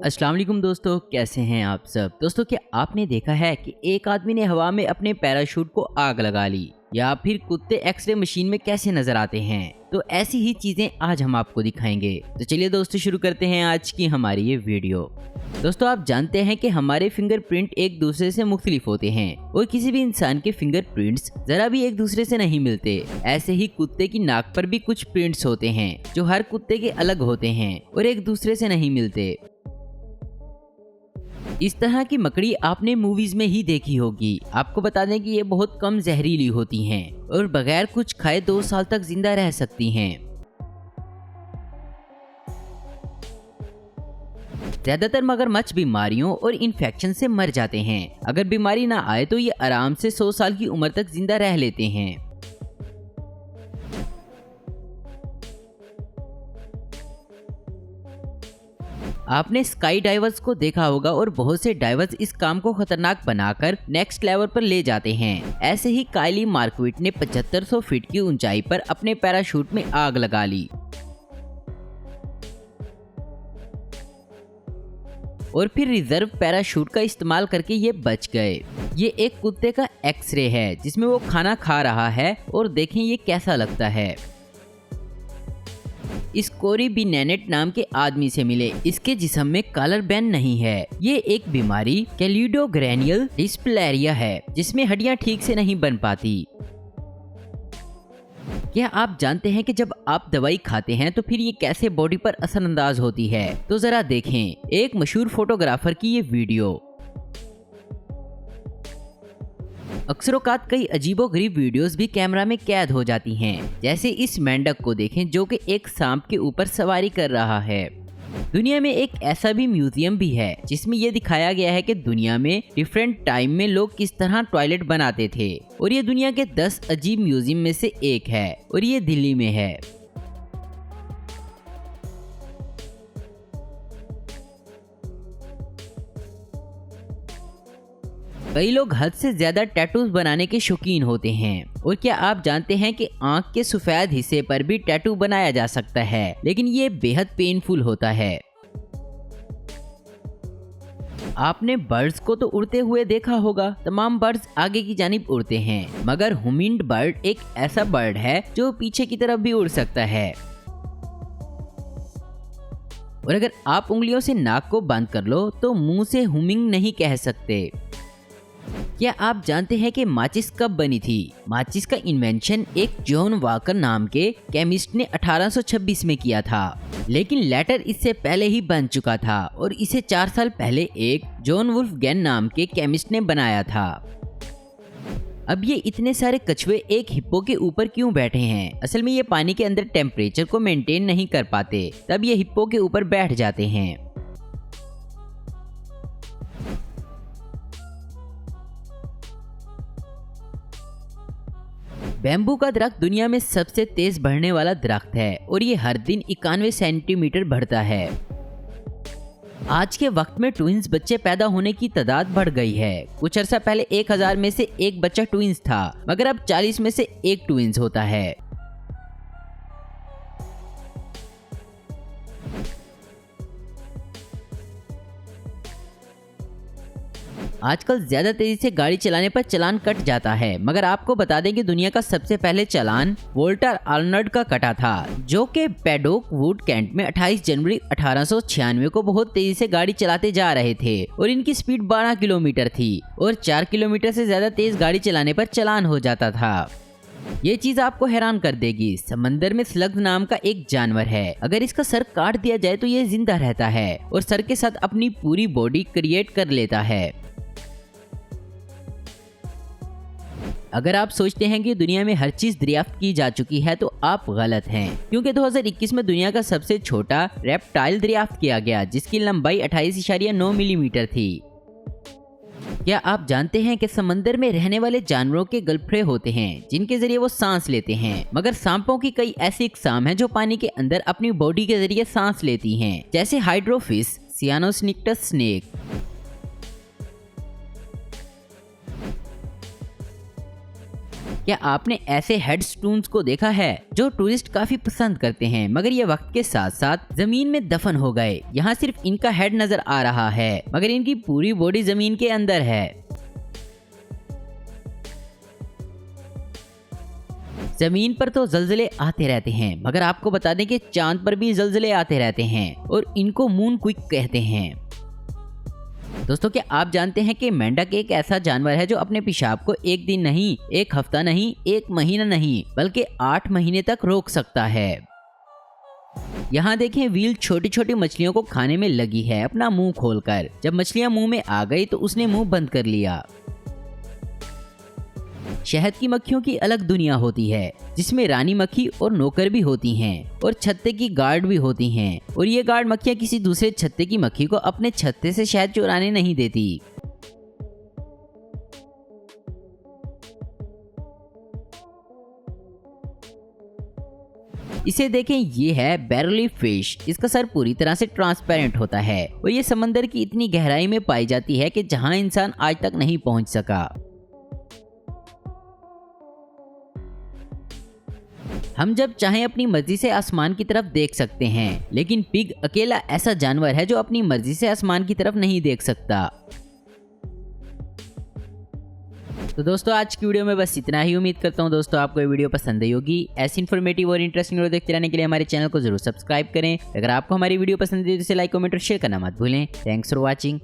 अस्सलाम वालेकुम दोस्तों, कैसे हैं आप सब। दोस्तों, क्या आपने देखा है कि एक आदमी ने हवा में अपने पैराशूट को आग लगा ली, या फिर कुत्ते एक्सरे मशीन में कैसे नजर आते हैं। तो ऐसी ही चीजें आज हम आपको दिखाएंगे। तो चलिए दोस्तों, शुरू करते हैं आज की हमारी ये वीडियो। दोस्तों, आप जानते हैं कि हमारे फिंगरप्रिंट एक दूसरे से मुख्तलिफ होते हैं और किसी भी इंसान के फिंगरप्रिंट्स जरा भी एक दूसरे से नहीं मिलते। ऐसे ही कुत्ते की नाक पर भी कुछ प्रिंट्स होते हैं जो हर कुत्ते के अलग होते हैं और एक दूसरे से नहीं मिलते। इस तरह की मकड़ी आपने मूवीज में ही देखी होगी। आपको बता दें कि ये बहुत कम जहरीली होती हैं और बगैर कुछ खाए 2 साल तक जिंदा रह सकती हैं। ज्यादातर मगरमच्छ बीमारियों और इन्फेक्शन से मर जाते हैं। अगर बीमारी ना आए तो ये आराम से 100 साल की उम्र तक जिंदा रह लेते हैं। आपने स्काई डाइवर्स को देखा होगा और बहुत से डाइवर्स इस काम को खतरनाक बनाकर नेक्स्ट लेवल पर ले जाते हैं। ऐसे ही काइली मार्कविट ने 7500 फीट की ऊंचाई पर अपने पैराशूट में आग लगा ली और फिर रिजर्व पैराशूट का इस्तेमाल करके ये बच गए। ये एक कुत्ते का एक्सरे है जिसमें वो खाना खा रहा है और देखें ये कैसा लगता है। इस कोरी बिनेनेट नाम के आदमी से मिले। इसके जिस्म में कलर बैन नहीं है। ये एक बीमारी कैलिडोग्रेनियल डिस्प्लेरिया है जिसमें हड्डियां ठीक से नहीं बन पाती। क्या आप जानते हैं कि जब आप दवाई खाते हैं तो फिर ये कैसे बॉडी पर असरअंदाज होती है। तो जरा देखें एक मशहूर फोटोग्राफर की ये वीडियो। अक्सरोकात कई अजीबोगरीब वीडियोस भी कैमरा में कैद हो जाती हैं। जैसे इस मेंढक को देखें जो कि एक सांप के ऊपर सवारी कर रहा है। दुनिया में एक ऐसा भी म्यूजियम भी है जिसमें यह दिखाया गया है कि दुनिया में डिफरेंट टाइम में लोग किस तरह टॉयलेट बनाते थे, और ये दुनिया के 10 अजीब म्यूजियम में से एक है और ये दिल्ली में है। कई लोग हद से ज्यादा टैटूज बनाने के शौकीन होते हैं। और क्या आप जानते हैं कि आंख के सफेद हिस्से पर भी टैटू बनाया जा सकता है, लेकिन ये बेहद पेनफुल होता है। आपने बर्ड्स को तो उड़ते हुए देखा होगा। तमाम बर्ड्स आगे की जानिब उड़ते हैं, मगर हुमिंग बर्ड एक ऐसा बर्ड है जो पीछे की तरफ भी उड़ सकता है। और अगर आप उंगलियों से नाक को बंद कर लो तो मुंह से हुमिंग नहीं कह सकते। क्या आप जानते हैं कि माचिस कब बनी थी? माचिस का इन्वेंशन एक जॉन वॉकर नाम के केमिस्ट ने 1826 में किया था, लेकिन लेटर इससे पहले ही बन चुका था और इसे 4 साल पहले एक जॉन वुल्फगेन नाम के केमिस्ट ने बनाया था। अब ये इतने सारे कछुए एक हिप्पो के ऊपर क्यों बैठे हैं? असल में ये पानी के अंदर टेम्परेचर को मेंटेन नहीं कर पाते, तब ये हिप्पो के ऊपर बैठ जाते हैं। बैम्बू का दरख्त दुनिया में सबसे तेज बढ़ने वाला दरख्त है और ये हर दिन 91 सेंटीमीटर बढ़ता है। आज के वक्त में ट्विंस बच्चे पैदा होने की तादाद बढ़ गई है। कुछ अर्सा पहले 1000 में से एक बच्चा ट्विंस था, मगर अब 40 में से एक ट्विंस होता है। आजकल ज्यादा तेजी से गाड़ी चलाने पर चालान कट जाता है, मगर आपको बता दें कि दुनिया का सबसे पहले चालान वोल्टर आर्नल्ड का कटा था, जो कि पैडोक वुड कैंट में 28 जनवरी 1896 को बहुत तेजी से गाड़ी चलाते जा रहे थे और इनकी स्पीड 12 किलोमीटर थी और 4 किलोमीटर से ज्यादा तेज गाड़ी चलाने पर चालान हो जाता था। ये चीज आपको हैरान कर देगी। समंदर में स्लग नाम का एक जानवर है। अगर इसका सर काट दिया जाए तो ये जिंदा रहता है और सर के साथ अपनी पूरी बॉडी क्रिएट कर लेता है। अगर आप सोचते हैं कि दुनिया में हर चीज दरियाफ्त की जा चुकी है तो आप गलत हैं, क्योंकि 2021 में दुनिया का सबसे छोटा रेप्टाइल दरियाफ्त किया गया जिसकी लंबाई 28.9 मिलीमीटर थी। क्या आप जानते हैं कि समंदर में रहने वाले जानवरों के गलफड़े होते हैं जिनके जरिए वो सांस लेते हैं, मगर सांपों की कई ऐसी इकसाम हैं जो पानी के अंदर अपनी बॉडी के जरिए सांस लेती हैं, जैसे हाइड्रोफिश, सियानोस्निक्टस स्नेक। क्या आपने ऐसे हेडस्टोन्स को देखा है जो टूरिस्ट काफी पसंद करते हैं, मगर ये वक्त के साथ साथ जमीन में दफन हो गए। यहाँ सिर्फ इनका हेड नजर आ रहा है, मगर इनकी पूरी बॉडी जमीन के अंदर है। जमीन पर तो जलजले आते रहते हैं, मगर आपको बता दें कि चांद पर भी जलजले आते रहते हैं और इनको मून क्विक कहते हैं। दोस्तों, क्या आप जानते हैं कि मेंढक एक ऐसा जानवर है जो अपने पेशाब को एक दिन नहीं, एक हफ्ता नहीं, एक महीना नहीं, बल्कि 8 महीने तक रोक सकता है। यहाँ देखें, व्हील छोटी छोटी मछलियों को खाने में लगी है अपना मुंह खोलकर। जब मछलियां मुंह में आ गई तो उसने मुंह बंद कर लिया। शहद की मक्खियों की अलग दुनिया होती है, जिसमें रानी मक्खी और नौकर भी होती हैं और छत्ते की गार्ड भी होती हैं। और ये गार्ड मक्खियां किसी दूसरे छत्ते की मक्खी को अपने छत्ते से शहद चुराने नहीं देती। इसे देखें, ये है बैरली फिश। इसका सर पूरी तरह से ट्रांसपेरेंट होता है और ये समंदर की इतनी गहराई में पाई जाती है कि जहां इंसान आज तक नहीं पहुंच सका। हम जब चाहें अपनी मर्जी से आसमान की तरफ देख सकते हैं, लेकिन पिग अकेला ऐसा जानवर है जो अपनी मर्जी से आसमान की तरफ नहीं देख सकता। तो दोस्तों, आज की वीडियो में बस इतना ही। उम्मीद करता हूँ दोस्तों आपको ये वीडियो पसंद आई होगी। ऐसी इन्फॉर्मेटिव और इंटरेस्टिंग वीडियो देखते रहने के लिए हमारे चैनल को जरूर सब्सक्राइब करें। अगर आपको हमारी वीडियो पसंद है तो इसे लाइक, कमेंट और शेयर करना मत भूलें। Thanks for watching.